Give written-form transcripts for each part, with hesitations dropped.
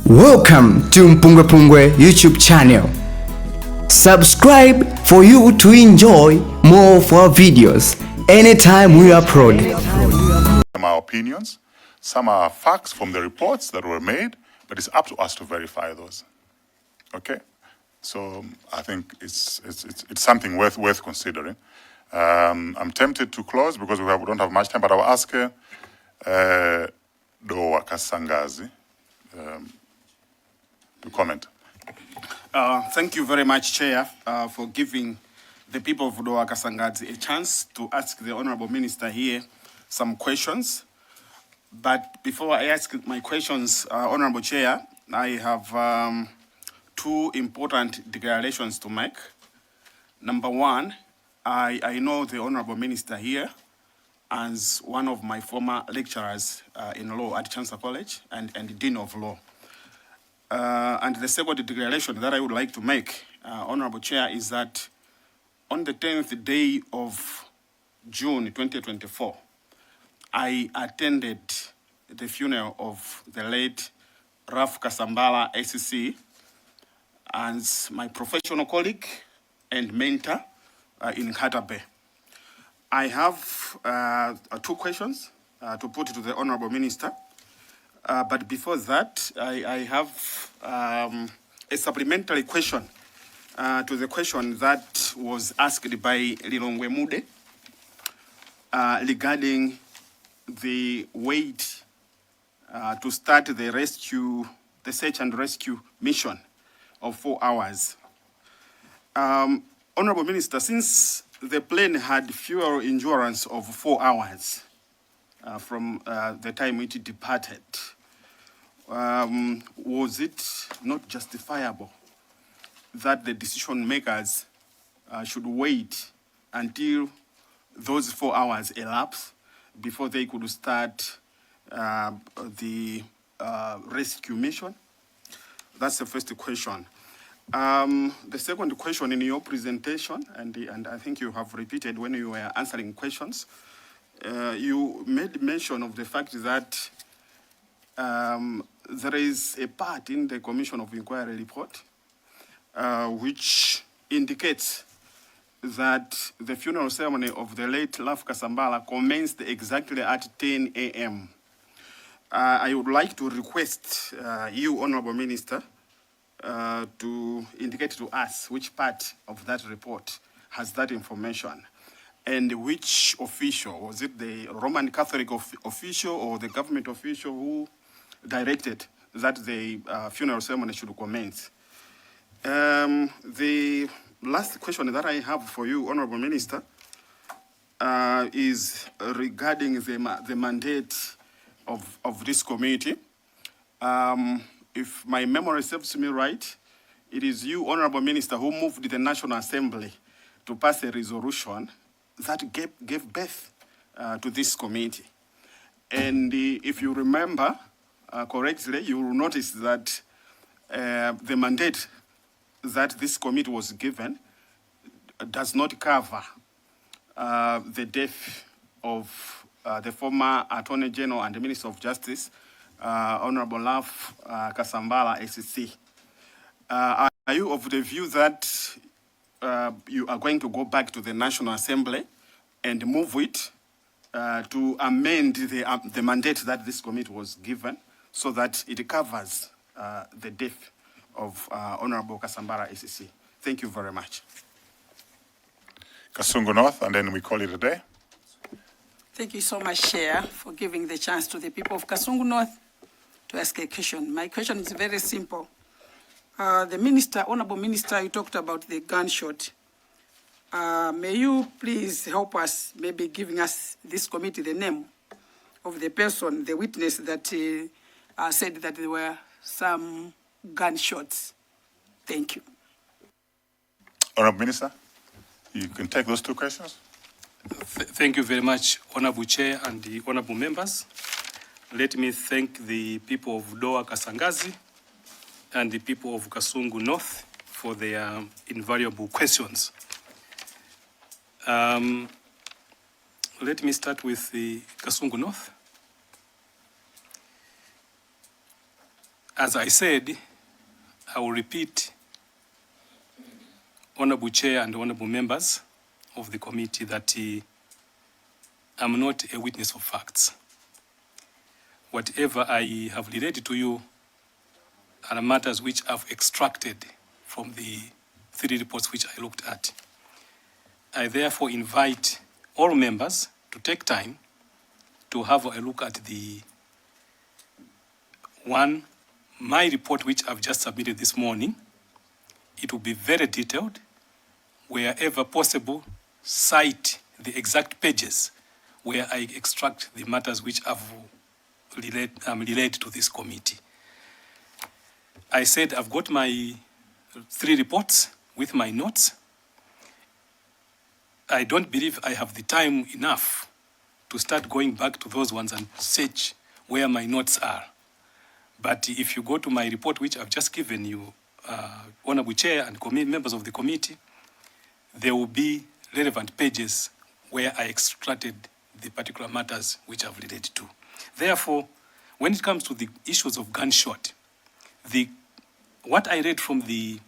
Welcome to MPUNGWE-PUNGWE YouTube channel. Subscribe for you to enjoy more of our videos anytime we upload. Some are opinions, some are facts from the reports that were made, but it's up to us to verify those. Okay, so I think it's something worth considering. I'm tempted to close because we don't have much time, but I will ask Dowa Kasangazi to comment. Thank you very much, Chair, for giving the people of Dowa Kasangazi a chance to ask the Honorable Minister here some questions. But before I ask my questions, Honorable Chair, I have two important declarations to make. Number one, I know the Honorable Minister here as one of my former lecturers in law at Chancellor College and Dean of Law. And the second declaration that I would like to make, Honorable Chair, is that on the 10th day of June 2024, I attended the funeral of the late Raf Kasambala SC as my professional colleague and mentor in Katabe. I have two questions to put to the Honorable Minister. But before that, I have a supplementary question to the question that was asked by Lilongwe Mude regarding the wait to start the search and rescue mission of 4 hours. Honorable Minister, since the plane had fuel endurance of 4 hours from the time it departed, was it not justifiable that the decision makers should wait until those 4 hours elapse before they could start the rescue mission? That's the first question. The second question, in your presentation, and I think you have repeated when you were answering questions, you made mention of the fact that there is a part in the Commission of Inquiry report which indicates that the funeral ceremony of the late Raf Kasambala commenced exactly at 10 a.m. I would like to request you, Honorable Minister, to indicate to us which part of that report has that information and which official, was it the Roman Catholic official or the government official who directed that the funeral ceremony should commence. The last question that I have for you, Honorable Minister, is regarding the mandate of this committee. If my memory serves me right, it is you, Honorable Minister, who moved the National Assembly to pass a resolution that gave birth to this committee. And if you remember, correctly, you will notice that the mandate that this committee was given does not cover the death of the former Attorney General and the Minister of Justice, Honorable Raf Kasambala SC. Are you of the view that you are going to go back to the National Assembly and move it to amend the mandate that this committee was given, so that it covers the death of Honorable Kasambala SC? Thank you very much. Kasungu North, and then we call it a day. Thank you so much, Chair, for giving the chance to the people of Kasungu North to ask a question. My question is very simple. The Minister, Honorable Minister, you talked about the gunshot. May you please help us, maybe giving us, this committee, the name of the person, the witness that said that there were some gunshots. Thank you. Honorable Minister, you can take those two questions. Thank you very much, Honorable Chair and the Honorable members. Let me thank the people of Dowa Kasangazi and the people of Kasungu North for their invaluable questions. Let me start with the Kasungu North. As I said, I will repeat, Honorable Chair and Honorable members of the committee, that I'm not a witness of facts. Whatever I have related to you are matters which I've extracted from the 3 reports which I looked at. I therefore invite all members to take time to have a look at my report which I've just submitted this morning. It will be very detailed. Wherever possible, cite the exact pages where I extract the matters which I've relayed to this committee. I said I've got my 3 reports with my notes. I don't believe I have the time enough to start going back to those ones and search where my notes are. But if you go to my report, which I've just given you, Honorable Chair and members of the committee, there will be relevant pages where I extracted the particular matters which I've related to. Therefore, when it comes to the issues of gunshot, what I read from the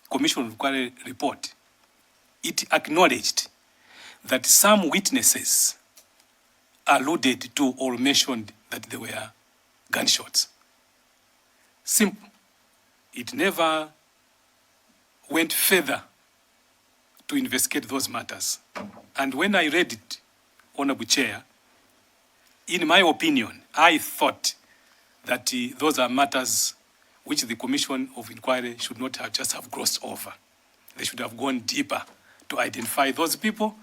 Commission of Inquiry report, it acknowledged that some witnesses alluded to or mentioned that there were gunshots. Simple. It never went further to investigate those matters. And when I read it, Honorable Chair, in my opinion, I thought that those are matters which the Commission of Inquiry should not have just have glossed over. They should have gone deeper to identify those people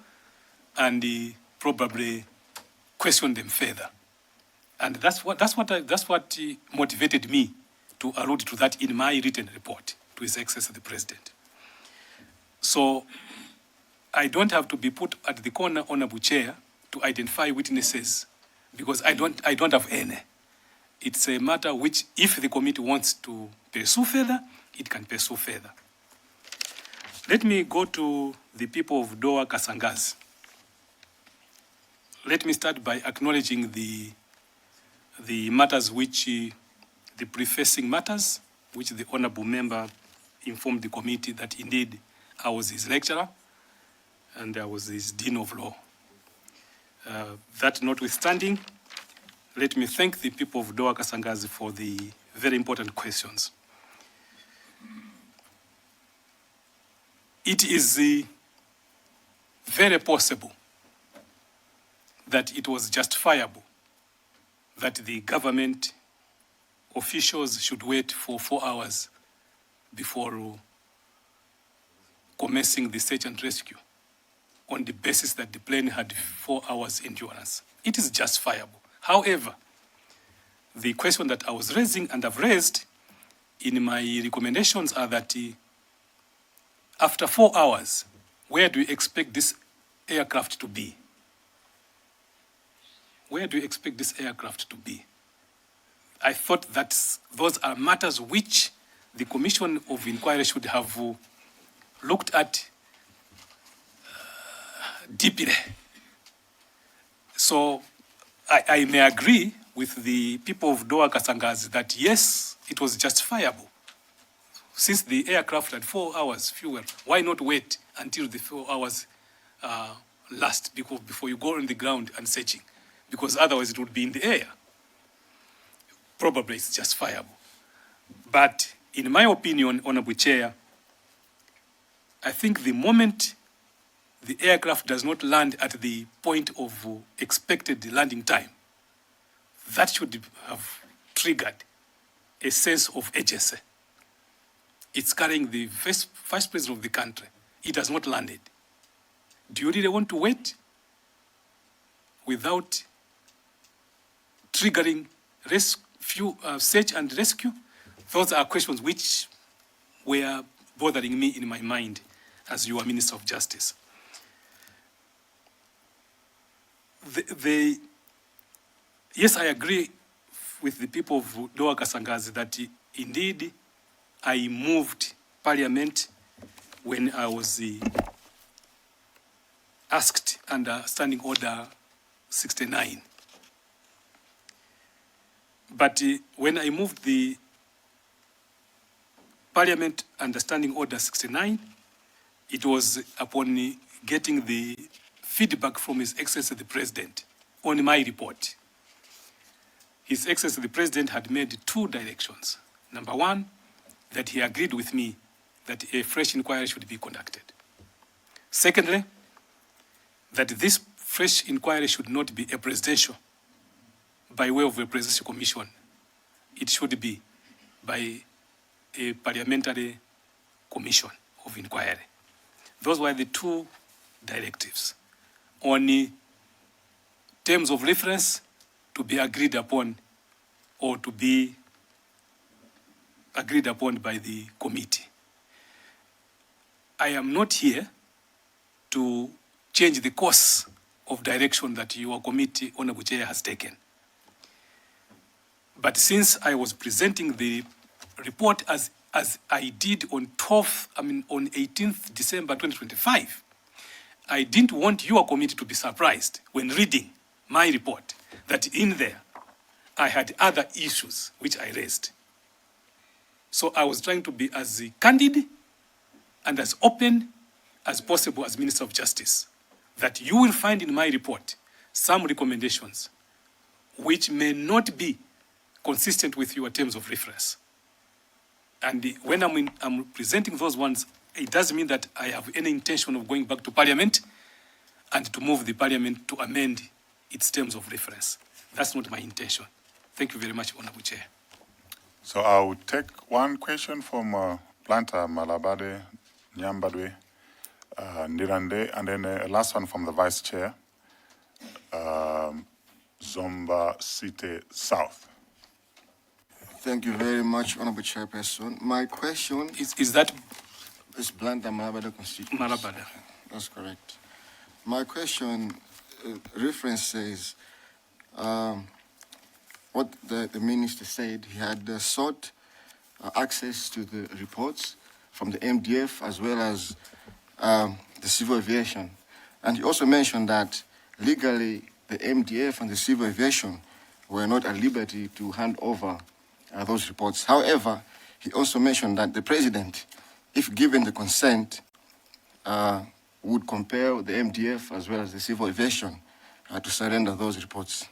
and probably question them further. And that's what motivated me to allude to that in my written report to His Excellency the President. So I don't have to be put at the corner, Honorable Chair, to identify witnesses because I don't have any. It's a matter which, if the committee wants to pursue further, it can pursue further. Let me go to the people of Doa Kasangazi. Let me start by acknowledging the matters which, the prefacing matters, which the honorable member informed the committee that indeed I was his lecturer and I was his dean of law. That notwithstanding, let me thank the people of Doa Kasangazi for the very important questions. It is very possible that it was justifiable that the government officials should wait for 4 hours before commencing the search and rescue on the basis that the plane had 4 hours endurance. It is justifiable. However, the question that I was raising and I've raised in my recommendations are that after 4 hours, where do you expect this aircraft to be? Where do you expect this aircraft to be? I thought that those are matters which the Commission of Inquiry should have looked at deeply. So I may agree with the people of Doa Kasangazi that yes, it was justifiable. Since the aircraft had 4 hours fuel, why not wait until the 4 hours last before you go on the ground and searching? Because otherwise it would be in the air. Probably it's justifiable. But in my opinion, Honorable Chair, I think the moment the aircraft does not land at the point of expected landing time, that should have triggered a sense of urgency. It's carrying the vice president of the country. It has not landed. Do you really want to wait without triggering search and rescue? Those are questions which were bothering me in my mind as your Minister of Justice. Yes, I agree with the people of Doa Kasangazi that indeed I moved Parliament when I was asked under Standing Order 69. But when I moved the Parliament Understanding Order 69, it was upon getting the feedback from His Excellency the President on my report. His Excellency the President had made two directions. Number one, that he agreed with me that a fresh inquiry should be conducted. Secondly, that this fresh inquiry should not be a presidential, by way of a presidential commission. It should be by a parliamentary commission of inquiry. Those were the two directives. On terms of reference to be agreed upon or to be agreed upon by the committee. I am not here to change the course of direction that your committee, Honorable Chair, has taken. But since I was presenting the report as I did on 18th December 2025, I didn't want your committee to be surprised when reading my report that in there I had other issues which I raised. So I was trying to be as candid and as open as possible as Minister of Justice, that you will find in my report some recommendations which may not be consistent with your terms of reference. And when I'm presenting those ones, it doesn't mean that I have any intention of going back to Parliament and to move the Parliament to amend its terms of reference. That's not my intention. Thank you very much, Honorable Chair. So I will take one question from Planter Malabade Nyambadwe Ndirande, and then a last one from the Vice Chair, Zomba City South. Thank you very much, Honorable Chairperson. My question is that is Blanda Malabada constituency. Malabada? That's correct. My question references what the minister said. He had sought access to the reports from the MDF as well as the civil aviation. And he also mentioned that legally the MDF and the civil aviation were not at liberty to hand over those reports. However, he also mentioned that the president, if given the consent, would compel the MDF as well as the civil aviation to surrender those reports.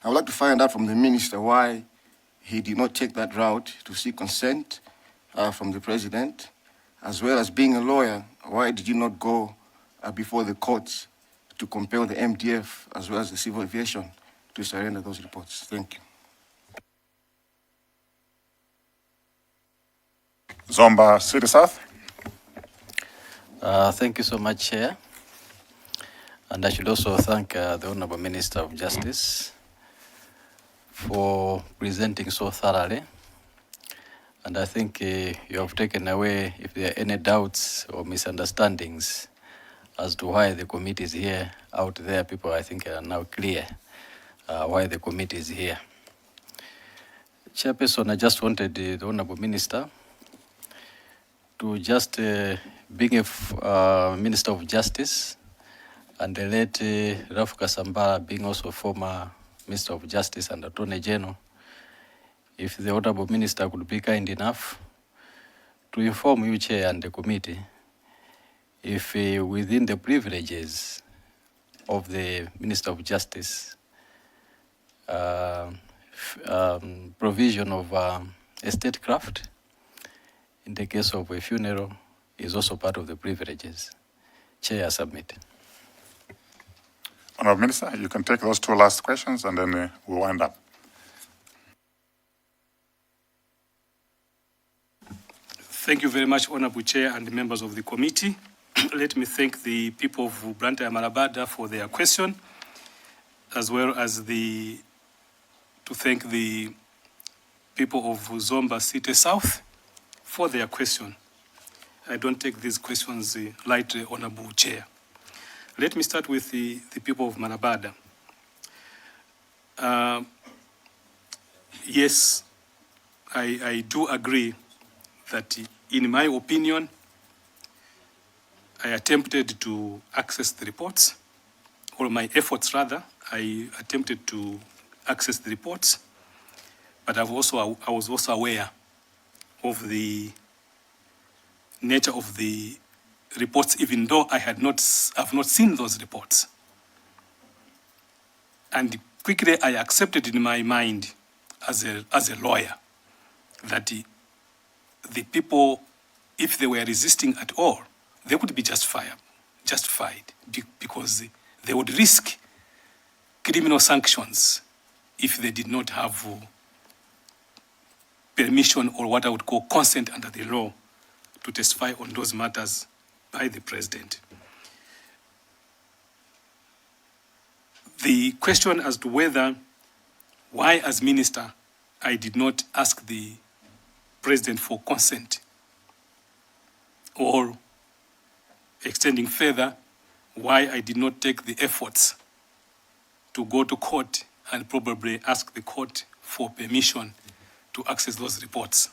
I would like to find out from the minister why he did not take that route to seek consent from the president, as well as being a lawyer, why did you not go before the courts to compel the MDF as well as the civil aviation to surrender those reports? Thank you. Zomba City South. Thank you so much, Chair. And I should also thank the Honorable Minister of Justice for presenting so thoroughly. And I think you have taken away, if there are any doubts or misunderstandings as to why the committee is here, out there, people I think are now clear why the committee is here. Chairperson, I just wanted the Honorable Minister to just being a Minister of Justice, and the late Rafu Kasambara being also former Minister of Justice and Attorney General, if the Honorable Minister could be kind enough to inform you, Chair, and the committee, if within the privileges of the Minister of Justice, provision of estate craft, in the case of a funeral, is also part of the privileges. Chair, I submit. Honorable Minister, you can take those two last questions and then we'll wind up. Thank you very much, Honorable Chair and members of the committee. Let me thank the people of Blantyre Malabada for their question, as well as to thank the people of Zomba City South for their question. I don't take these questions lightly, Honorable Chair. Let me start with the people of Malabada. Yes, I do agree that, in my opinion, I attempted to access the reports, or my efforts rather, I attempted to access the reports, but I was also aware of the nature of the reports, even though I've not seen those reports. And quickly I accepted in my mind as a lawyer that the people, if they were resisting at all, they would be justified because they would risk criminal sanctions if they did not have permission or what I would call consent under the law to testify on those matters by the president. The question as to whether, why as minister, I did not ask the president for consent, or extending further, why I did not take the efforts to go to court and probably ask the court for permission to access those reports.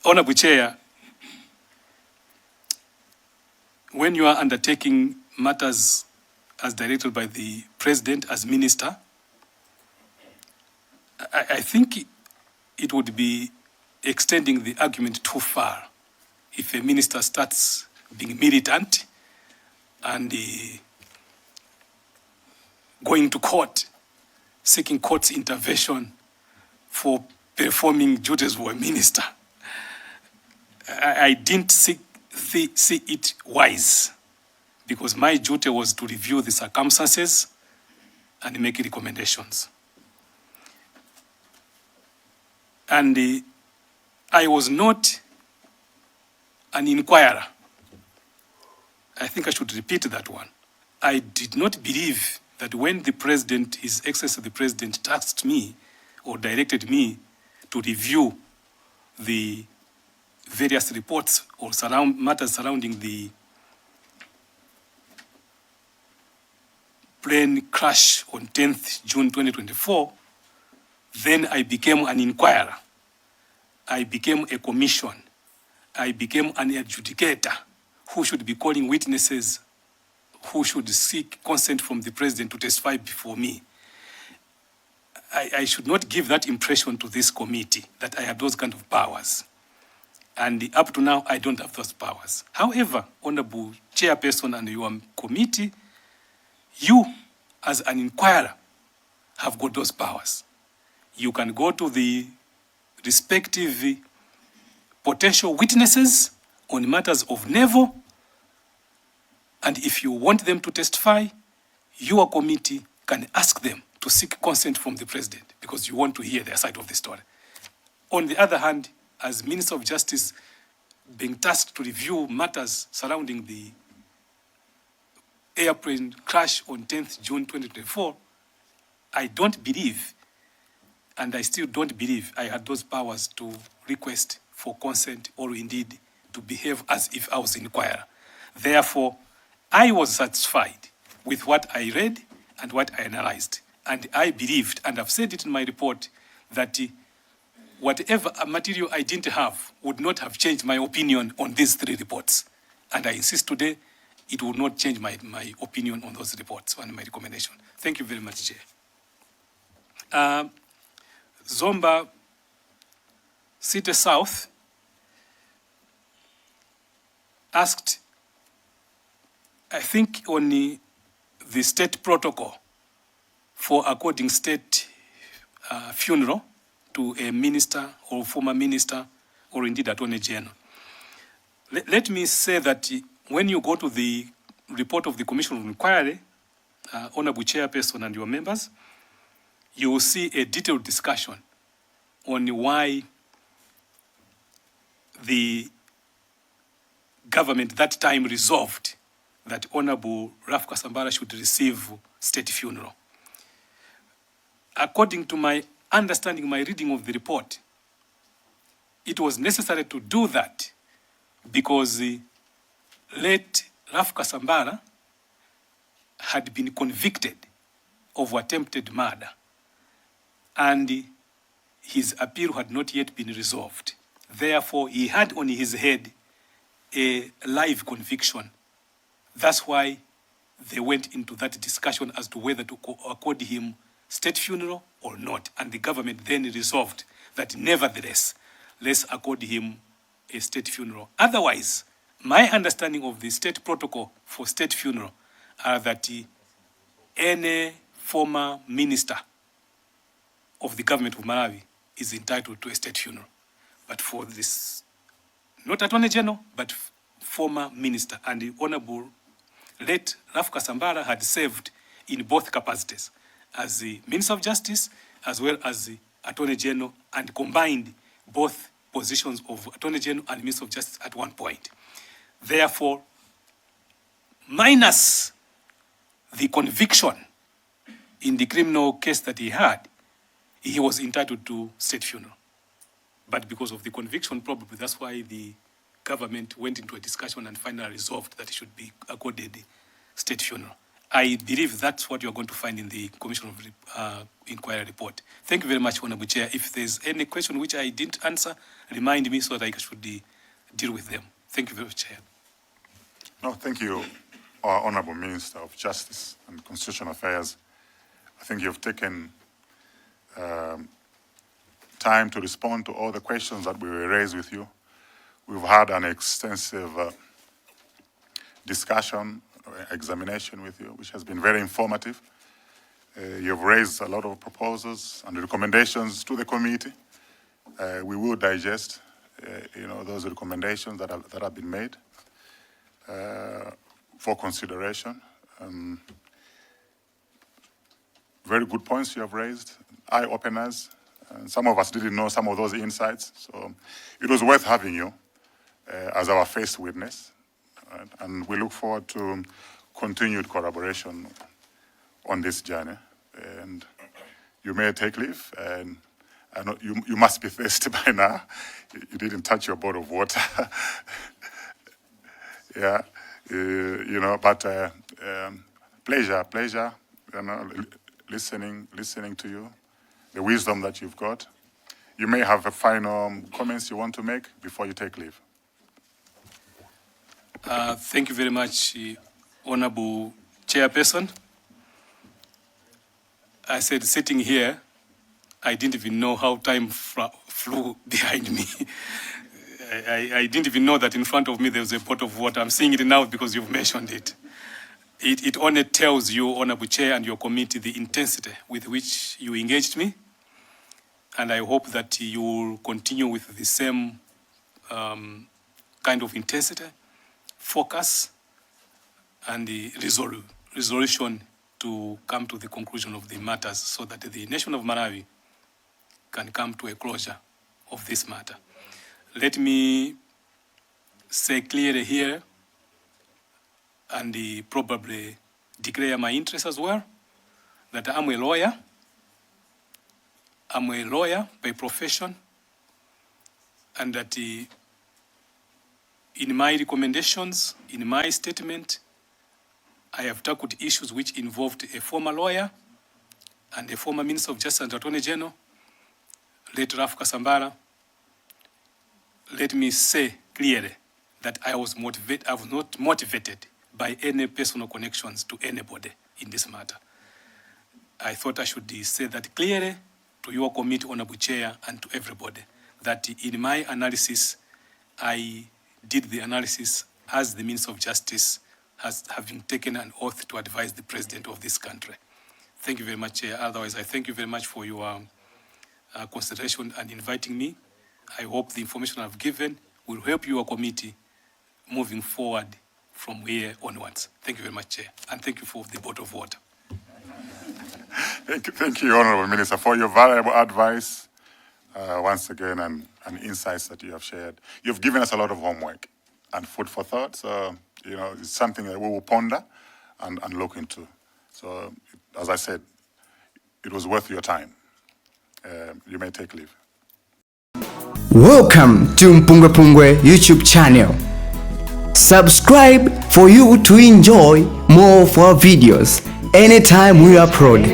Honorable Chair, when you are undertaking matters as directed by the president as minister, I think it would be extending the argument too far if a minister starts being militant and going to court, seeking court's intervention for performing duties of a minister. I didn't see it wise, because my duty was to review the circumstances and make recommendations. And I was not an inquirer. I think I should repeat that one. I did not believe that when the president, His Excellency the President, tasked me or directed me to review the various reports or matters surrounding the plane crash on 10th June 2024, then I became an inquirer. I became a commission. I became an adjudicator who should be calling witnesses, who should seek consent from the president to testify before me. I should not give that impression to this committee that I have those kind of powers. And up to now, I don't have those powers. However, Honorable Chairperson and your committee, you as an inquirer have got those powers. You can go to the respective potential witnesses on matters of naval, and if you want them to testify, your committee can ask them to seek consent from the president because you want to hear their side of the story. On the other hand, as Minister of Justice, being tasked to review matters surrounding the airplane crash on 10th June 2024, I don't believe, and I still don't believe, I had those powers to request for consent or indeed to behave as if I was an inquirer. Therefore, I was satisfied with what I read and what I analyzed. And I believed, and I've said it in my report, that whatever material I didn't have would not have changed my opinion on these three reports. And I insist today, it will not change my opinion on those reports and my recommendation. Thank you very much, Chair. Zomba City South asked, I think, on the state protocol for according state funeral to a minister or former minister or indeed Attorney General. Let me say that when you go to the report of the Commission of Inquiry, Honorable Chairperson and your members, you will see a detailed discussion on why the government that time resolved that Honorable Raf Kasambara should receive state funeral. According to my understanding, my reading of the report, it was necessary to do that because late Raf Kasambara had been convicted of attempted murder and his appeal had not yet been resolved. Therefore, he had on his head a live conviction. That's why they went into that discussion as to whether to accord him state funeral or not. And the government then resolved that nevertheless, let's accord him a state funeral. Otherwise, my understanding of the state protocol for state funeral are that any former minister of the government of Malawi is entitled to a state funeral. But for this, not Attorney General, but former minister, and the Honorable late Raf Kasambara had served in both capacities, as the Minister of Justice, as well as the Attorney General, and combined both positions of Attorney General and Minister of Justice at one point. Therefore, minus the conviction in the criminal case that he had, he was entitled to state funeral. But because of the conviction, probably that's why the government went into a discussion and finally resolved that he should be accorded the state funeral. I believe that's what you're going to find in the Commission of Inquiry report. Thank you very much, Honorable Chair. If there's any question which I didn't answer, remind me so that I should deal with them. Thank you very much, Chair. No, thank you, our Honorable Minister of Justice and Constitutional Affairs. I think you've taken time to respond to all the questions that we raised with you. We've had an extensive discussion, examination with you, which has been very informative. You've raised a lot of proposals and recommendations to the committee. We will digest, those recommendations that have been made for consideration. Very good points you have raised, eye-openers. Some of us didn't know some of those insights, so it was worth having you as our first witness, right? And we look forward to continued collaboration on this journey. And you may take leave, and I know you must be thirsty by now. You didn't touch your bottle of water. Yeah, but pleasure, listening to you, the wisdom that you've got. You may have a final comments you want to make before you take leave. Thank you very much, Honorable Chairperson. I said, sitting here, I didn't even know how time flew behind me. I didn't even know that in front of me there was a pot of water. I'm seeing it now because you've mentioned it. It only tells you, Honorable Chair, and your committee, the intensity with which you engaged me. And I hope that you will continue with the same kind of intensity, focus, and the resolution to come to the conclusion of the matters so that the nation of Malawi can come to a closure of this matter. Let me say clearly here, and probably declare my interest as well, that I'm a lawyer. I'm a lawyer by profession, and that in my recommendations, in my statement, I have tackled issues which involved a former lawyer and a former Minister of Justice and Attorney General, late Raf Kasambara. Let me say clearly that I was not motivated by any personal connections to anybody in this matter. I thought I should say that clearly to your committee, Honorable Chair, and to everybody, that in my analysis, I did the analysis as the Minister of Justice, having taken an oath to advise the President of this country. Thank you very much, Chair. Otherwise, I thank you very much for your consideration and inviting me. I hope the information I've given will help your committee moving forward from here onwards. Thank you very much, Chair. And thank you for the bottle of water. Thank you, Honorable Minister, for your valuable advice once again and insights that you have shared. You've given us a lot of homework and food for thought. So, it's something that we will ponder and look into. So, as I said, it was worth your time. You may take leave. Welcome to MPUNGWE-PUNGWE YouTube channel. Subscribe for you to enjoy more of our videos anytime we upload.